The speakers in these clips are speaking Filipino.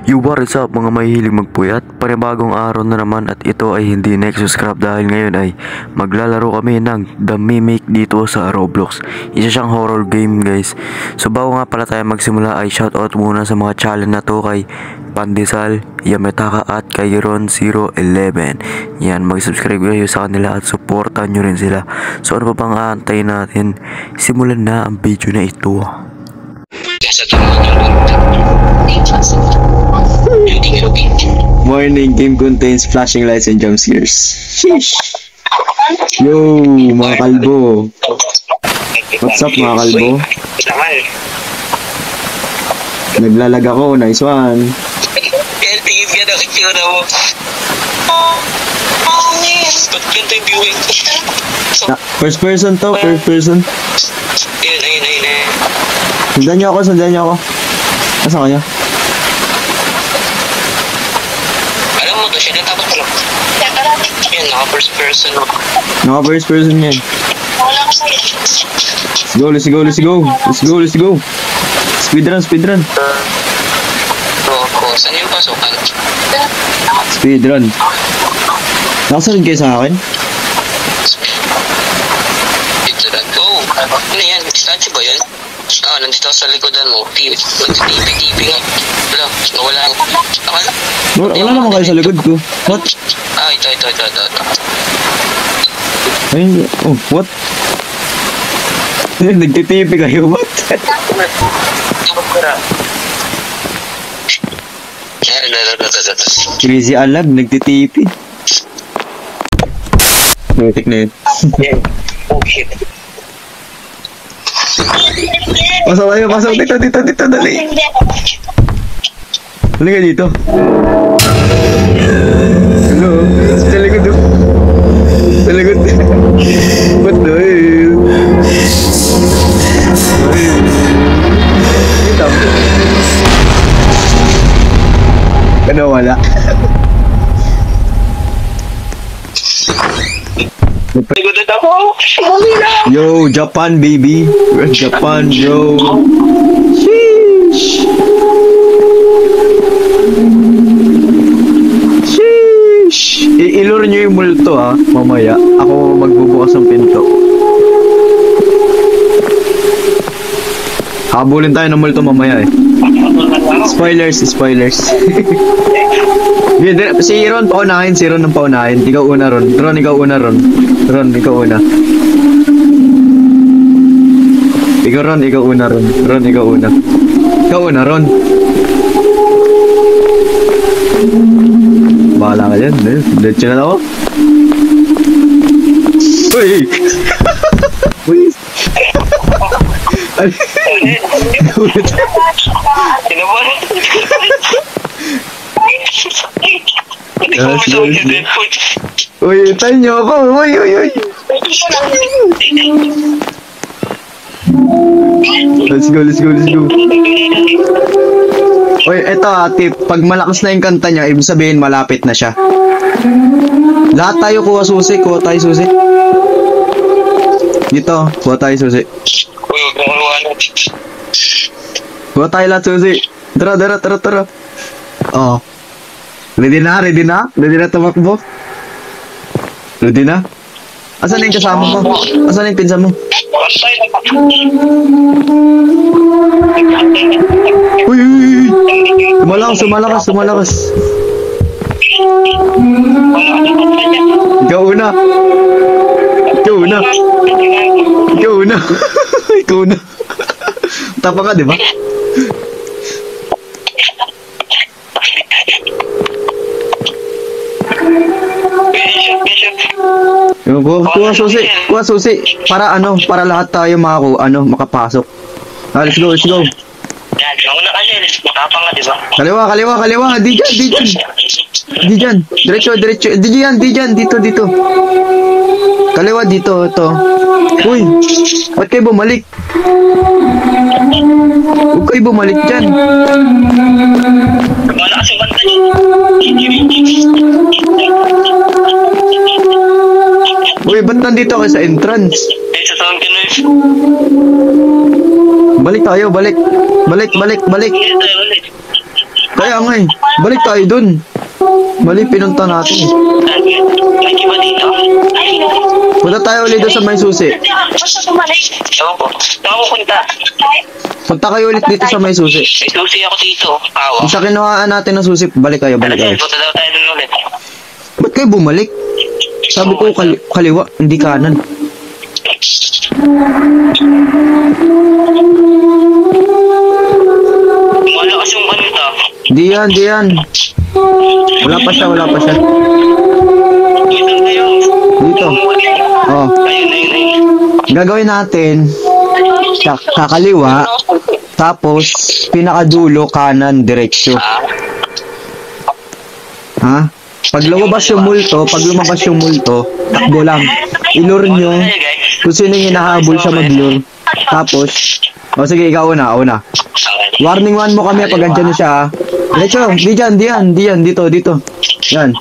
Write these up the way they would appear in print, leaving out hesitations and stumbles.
Yo, what is up mga mahihilig magpuyat? Panibagong araw na naman at ito ay hindi Nexus Craft dahil ngayon ay maglalaro kami ng The Mimic dito sa Roblox. Isa siyang horror game guys. So bago nga pala tayo magsimula ay shoutout muna sa mga challenge na to kay Pandesal, Yametaka at kay Ron011. Yan, mag-subscribe kayo sa kanila at supportan nyo rin sila. So ano pa bang aantayin natin? Simulan na ang video na ito. Morning game contains flashing lights and jump scares. Sheesh. Yo, mga kalbo. What's up mga kalbo? Naglalag ako, nice one. Tingin ka na kitsura mo. Ba't ganito yung viewing? First person to, first person. Ayun. Sundan niyo ako. Nasaan kayo? Alam mo to, siya na tapos lang. Yan, naka-first person. Naka-first person yan. Let's go. Speedrun. Oo, saan yung pasukan? Speedrun. Nakasunod kayo sa akin? Dito na. Oh, ano yan? Statue ba yan? Nandito sa likodan mo. TV nga. Wala. Wala naman kayo sa likod ko. What? Ito. Ay, oh, what? Nagtitipi kayo, what? Crazy alag, nagtitipi. Mutik na yun. Oh shit. Pasok dito, dali. Halika dito. Hello, sa likod do. Sa likod. What the hell? Kita mo. Ano wala? Nagudod ako. Yo, Japan baby. We're Japan, yo. Sheesh. Ilur nyo yung multo ha, mamaya. Ako magbubukas ng pinto. Habulin tayo ng multo mamaya eh. Spoilers. Si Ron paunahin, ang paunahin. Ikaw una Ron. Ron, ikaw una. Ikaw una, Ron. Bahala ka dyan. Diretso na ako. Uy! Uy, tayo nyo ako. Uy. Let's go. Uy, eto tip. Pag malakas na yung kanta niya, ibig sabihin malapit na siya. Lahat tayo kuha tayo susi. Dito, kuha tayo susi. Kuha tayo lahat susi. Tara. Oh. Ready na? Ready na tumakbo? Ready na? Asan yung kasama mo? Asan yung pinsan mo? Uy! Sumalakas. Ikaw una. Tapa ka, di ba? Kuha susi. Para lahat tayo makapasok. Let's go. Mauna kasi, matapang nga, diba? Kaliwa. Di dyan. Diretso. Di dyan. Dito. Kaliwa dito, ito. Uy, ba't kayo bumalik? Huwag kayo bumalik dyan. Wala kasi banda niya. Uy, ba't nandito kayo sa entrance? Sa sound ka na yun. Balik tayo. Kaya nga eh. Balik tayo dun. Mali pinunta natin eh. May iba dito. Punta tayo ulit doon sa may susi. Ewan ko. Saan ako punta? Punta kayo ulit dito sa may susi. May susi ako dito. Awa. Kung sa kinuhaan natin ng susi, balik kayo, balik kayo. Punta daw tayo dun ulit. Ba't kayo bumalik? Sabi ko kaliwa, hindi kanan. Malakas yung kanta. Di yan. Wala pa siya. Dito kayo. Dito. Oh. Ayun. Gagawin natin, kakaliwa, tapos pinakadulo, kanan, diretsyo. Ha? Pag lumabas yung multo, takbo lang. Ilure nyo, kung sino yung hinahabol siya mag-lure. Tapos, sige, ikaw una. Warning 1 mo kami pag andyan na siya, ha? Diretso, diyan, dito. Yan.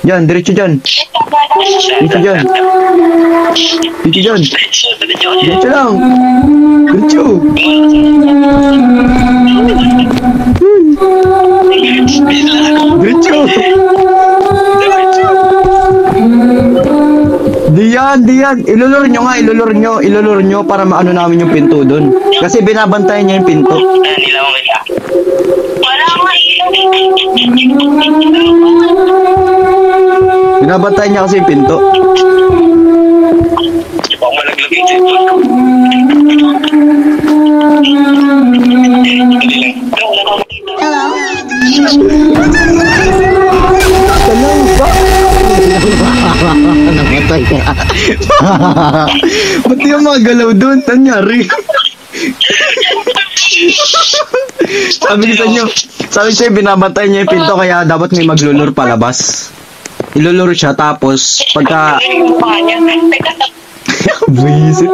Yan, diretso dyan. Diretso lang. Diretso. Diyan. Ilulur nyo para maano namin yung pinto dun. Kasi binabantayan niya yung pinto. Binabantayan niya kasi yung pinto. Di ba ako malaglag yung cellphone ko? Namatay ka. Ba't yung mga galaw doon? Tanyari. Sabi sa'yo, binabatay niya yung pinto kaya dapat may maglulur palabas. Ilulur siya tapos pagka... Visit.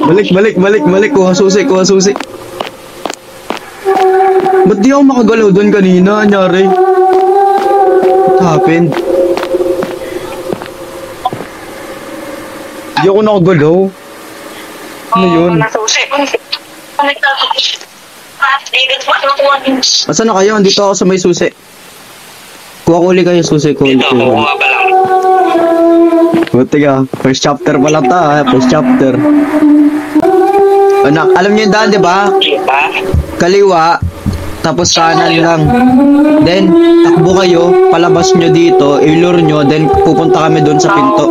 Balik. Kuha susi. Ba't di ako makagalaw doon kanina? Anyari? What happened? Di ako nakagalaw. Ano yun? Asan na kayo? Andito ako sa may susi. Kuha ko ulit kayo susi ko. Dito, kuha pa lang. Buti ka. First chapter pala ta. First chapter. Anak, alam niyo yung daan, di ba? Kaliwa. Tapos kanan lang. Then, takbo kayo. Palabas nyo dito. Ilure nyo. Then, pupunta kami doon sa pinto.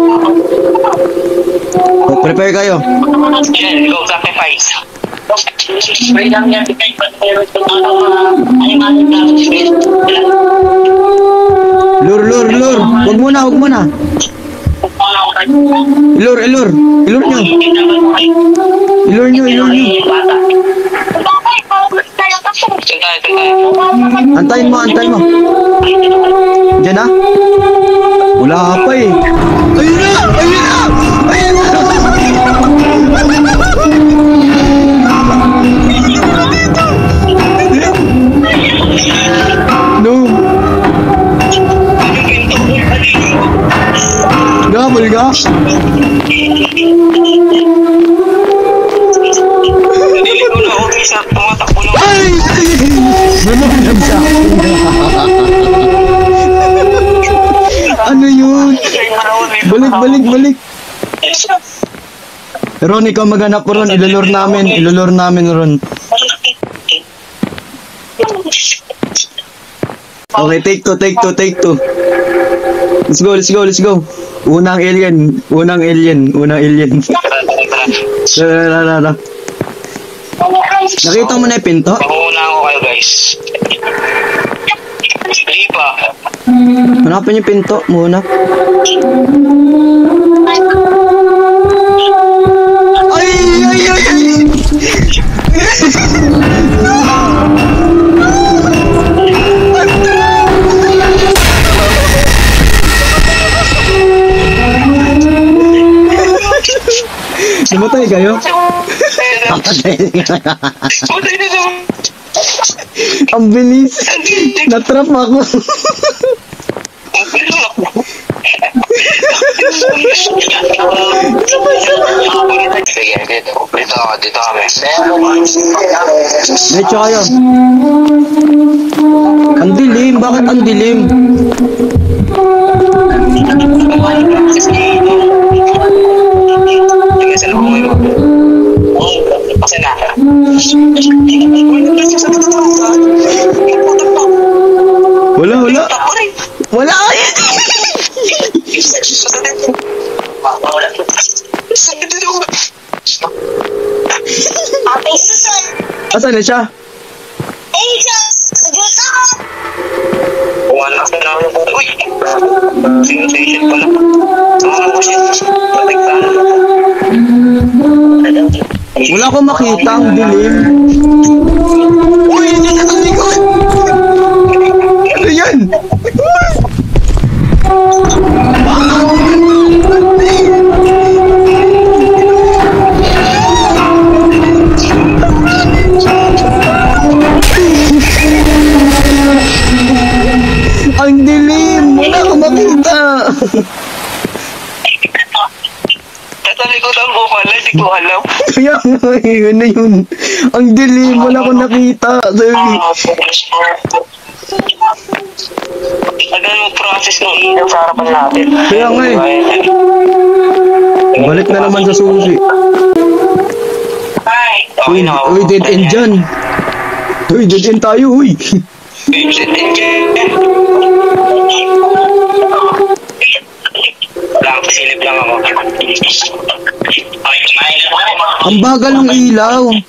O, prepare kayo. Yan, go, sacrifice. Lure. Huwag muna. Ilure nyo. Ilure nyo. Antayin mo. Diyan na? Wala pa eh. Ayun na! No. Gabol ka? Ay! Bumagam siya. Ano yun? Balik. Ron, ikaw maghanap po Ron. Ilulur namin Ron. Okay, take two. Let's go. Unang alien. Tara. Nakita mo na yung pinto? Mauna ako kayo, guys. Hindi pa. Hanapin yung pinto muna. Ay! Namatay kayo? Ang bilis. Natrap ako. Dito kami. Diretso kayo. Bakit ang dilim? Sige, sa loob mo. Kasi na. Wala. Wala! Asan na siya? Wala ka na ako. Uy! Sensation pala. Sama ko siya. Patigtan. Wala akong makita, ang dilim. Uy, hindi na ang likod! Ano yan? Ang dilim! Wala akong makita! Sa likodan ko pala, hindi ko alam. Kaya nga, yun na yun. Ang dilim, wala akong nakita. Tagal mo process ng ilaw sa harapan natin. Kaya nga eh. Balik na naman sa susi. Uy, uy, dead end dyan. Uy, dead end tayo, uy. Lang, silip lang ako. Ang bagal ng ilaw. Okay,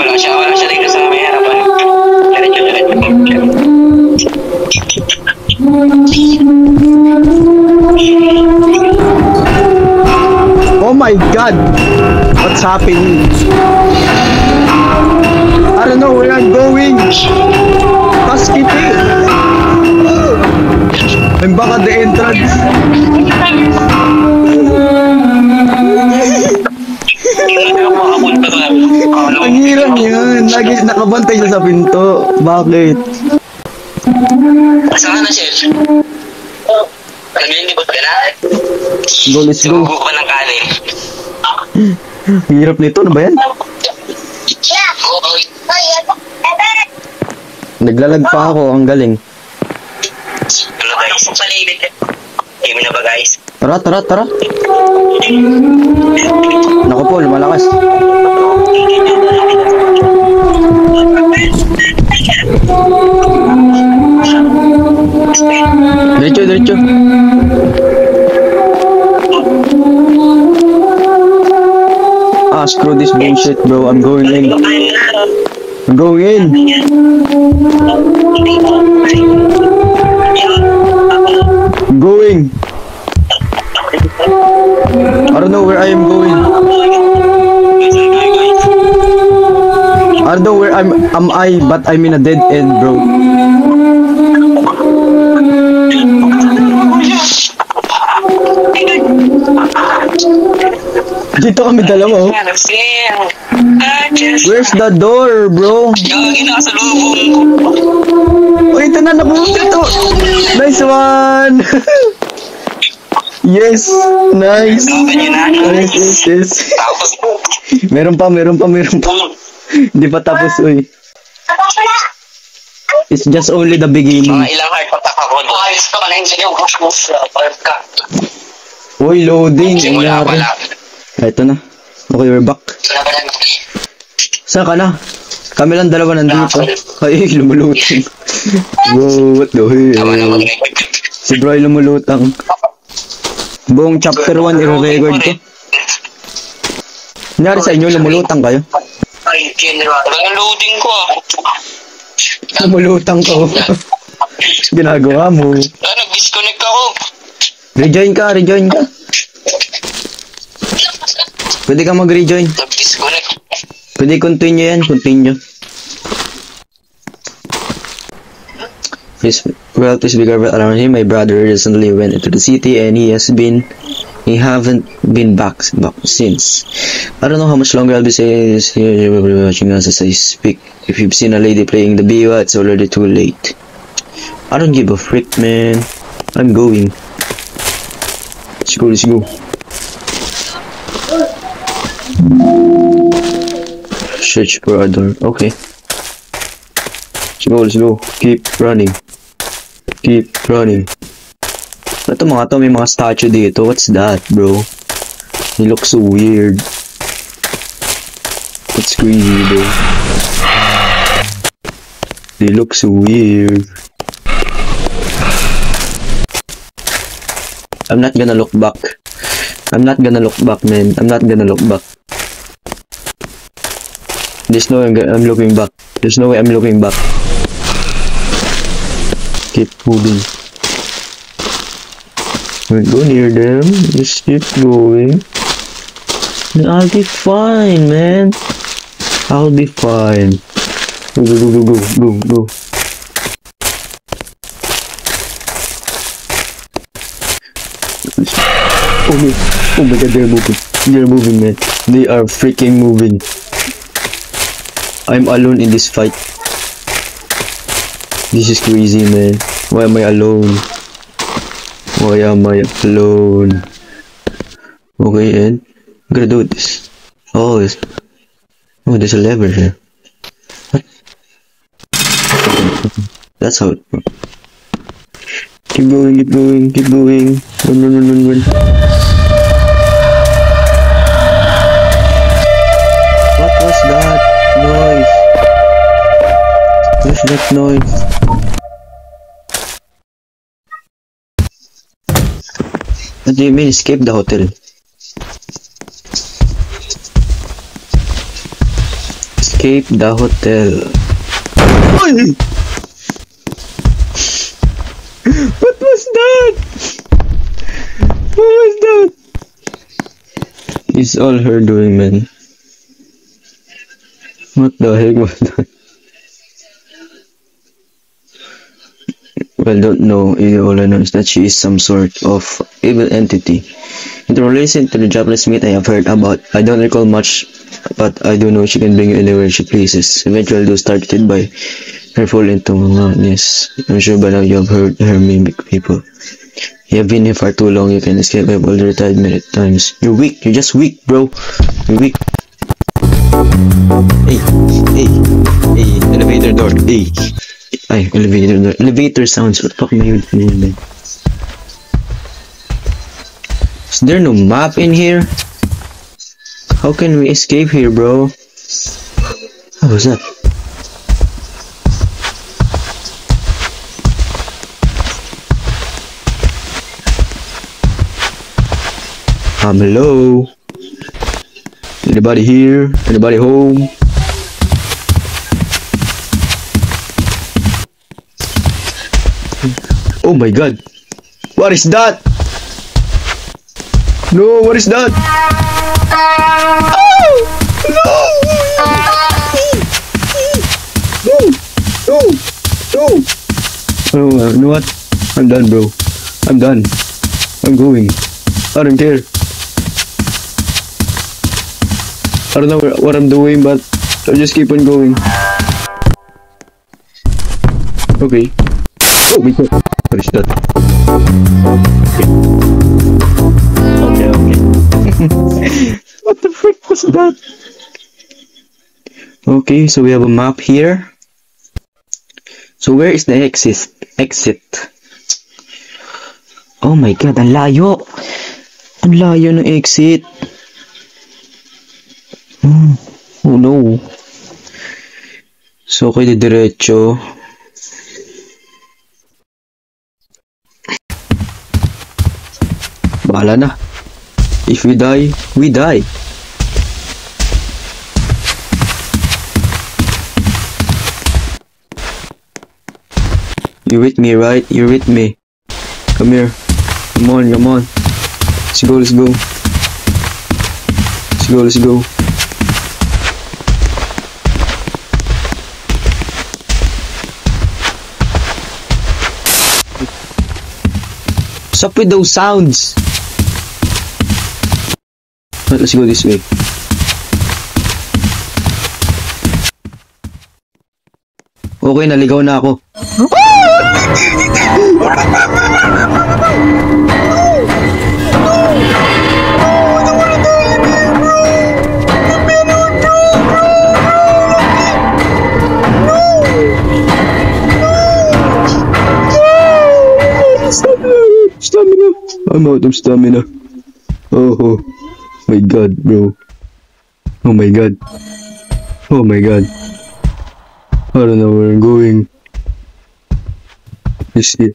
wala siya dito sa may harapan. Diretso. Oh my god. What's happening? I don't know where I'm going. Paskiti. I'm back at the entrance. Ang hirap yan. Lagi nakabantay siya sa pinto. Bakit? Saan ka na, Chef? Naglilibot ka na? Go, let's go. Sugo ka ng kanin. Hirap nito. Ano ba yan? Naglalag pa ako. Ang galing. Ano guys? Game na ba guys? Tara. Naku po, lumalakas. Diretso. Screw this bullshit, bro. I'm going in. Going. I don't know where I am going. I don't know where am I, but I'm in a dead end, bro. Dito kami dalawa, oh. Where's the door, bro? Gagi na sa lubong ko. Oh, ito na, nabuti to. Nice one. Yes, nice. Yes. Tapos po. Meron pa. Hindi pa tapos, uy. It's just only the beginning. Mga ilang heart patak ako doon. Ayos ka na hindi yung push ka. Uy, loading. Simula pa lang. Ito na. Okay, we're back. Saan ka na? Kami lang dalawa nandito. Ay, lumulutang. Wow, what the hell? Si Bro lumulutang. Buong chapter 1 i-record ko. Nangyari sa inyo, lumulutang kayo? Ay, general. Ang loading ko ah. Lumulutang ko. Ginagawa mo. Nag-disconnect ako. Rejoin ka. Pwede kang mag-rejoin. Nag-disconnect. Pwede continue yan, continue. Please be careful around him. My brother recently went into the city and he haven't been back since. I don't know how much longer I'll be saying this here. You will be watching us as I speak. If you've seen a lady playing the biwa, it's already too late. I don't give a frick, man. I'm going. Let's go. Search for a door. Okay. Let's go. Keep running. Keep running. Ito mga to, may mga statue dito. What's that, bro? He looks so weird. It's crazy, bro. They look so weird. I'm not gonna look back. I'm not gonna look back, man. I'm not gonna look back. There's no way I'm looking back. There's no way I'm looking back. Keep moving. Don't go near them. Just keep going. And I'll be fine, man. I'll be fine. Go, go, go, go, go, go, go. Oh my god, they're moving. They're moving, man. They are freaking moving. I'm alone in this fight. This is crazy, man. Why am I alone? Why am I alone? Okay, and I'm gonna do this. Oh, there's a lever here. What? That's how it works. Keep going, keep going, keep going. Run, run, run, run, run. What was that noise? What's that noise? What do you mean escape the hotel? Escape the hotel. What was that? What was that? It's all her doing, man. What the heck was that? Well, don't know. All I know is that she is some sort of evil entity. In relation to the Japanese myth I have heard about, I don't recall much, but I do know she can bring you anywhere she pleases. Eventually, those started by her fall into madness. I'm sure by now you have heard her mimic people. You have been here for too long, you can escape. I've already tried many times. You're weak, you're just weak, bro. You're weak. Hey, elevator door, hey. Ay, elevator door. Elevator sounds, what the fuck am I doing, man? Is there no map in here? How can we escape here, bro? What was that? Hello? Anybody here? Anybody home? Oh my god! What is that? No, what is that? Oh! No! No! No! Oh, you know what? I'm done, bro. I'm done. I'm going. I don't care. I don't know what I'm doing, but I'll just keep on going. Okay. Oh my god. What is that? Okay. What the frick was that? Okay, so we have a map here. So where is the exit? Oh my god, ang layo. Ang layo ng exit. Oh no. So okay, diretso. Bahala na. If we die, we die. You're with me, right? You're with me. Come here. Come on, come on. Let's go, let's go. Let's go, let's go. What's up with those sounds? Right, let's go this way. Okay, naligaw na ako. I'm out of stamina. Oh my god, bro. Oh my god. Oh my god. I don't know where I'm going. Let's see.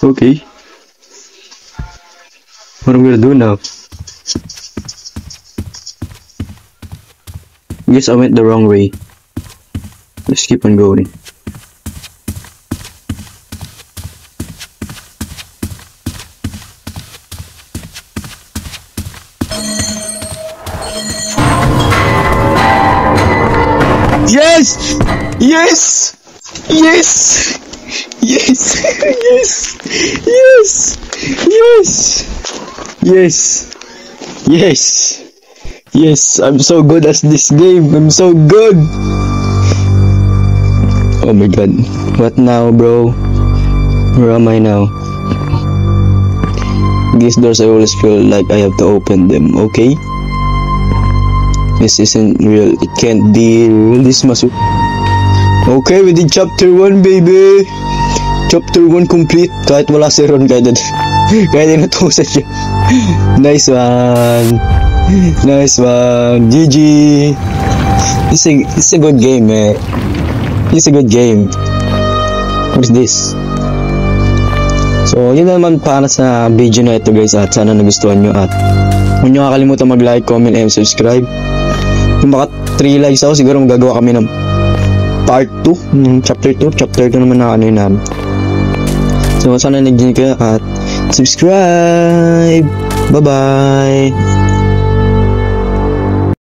Okay. What am I gonna do now? Guess I went the wrong way. Let's keep on going. Yes! Yes! Yes! Yes! Yes! Yes! Yes! Yes! Yes! Yes! I'm so good at this game. I'm so good! Oh my god. What now, bro? Where am I now? These doors, I always feel like I have to open them, okay? This isn't real. It can't be real. This must... Okay, we did chapter 1, baby! Chapter 1 complete. Kahit wala si Ron, kahit inutusan siya. Nice one! Nice one! GG! It's a good game, man. It's a good game. What is this? So, yun naman para sa video na ito, guys, at sana nagustuhan nyo, at huwag nyo kakalimutan mag-like, comment, and subscribe. Kung baka 3 likes ako, siguro magagawa kami ng part 2, chapter 2 naman na ano yun namin. So, sana nag-join kayo at subscribe! Bye-bye!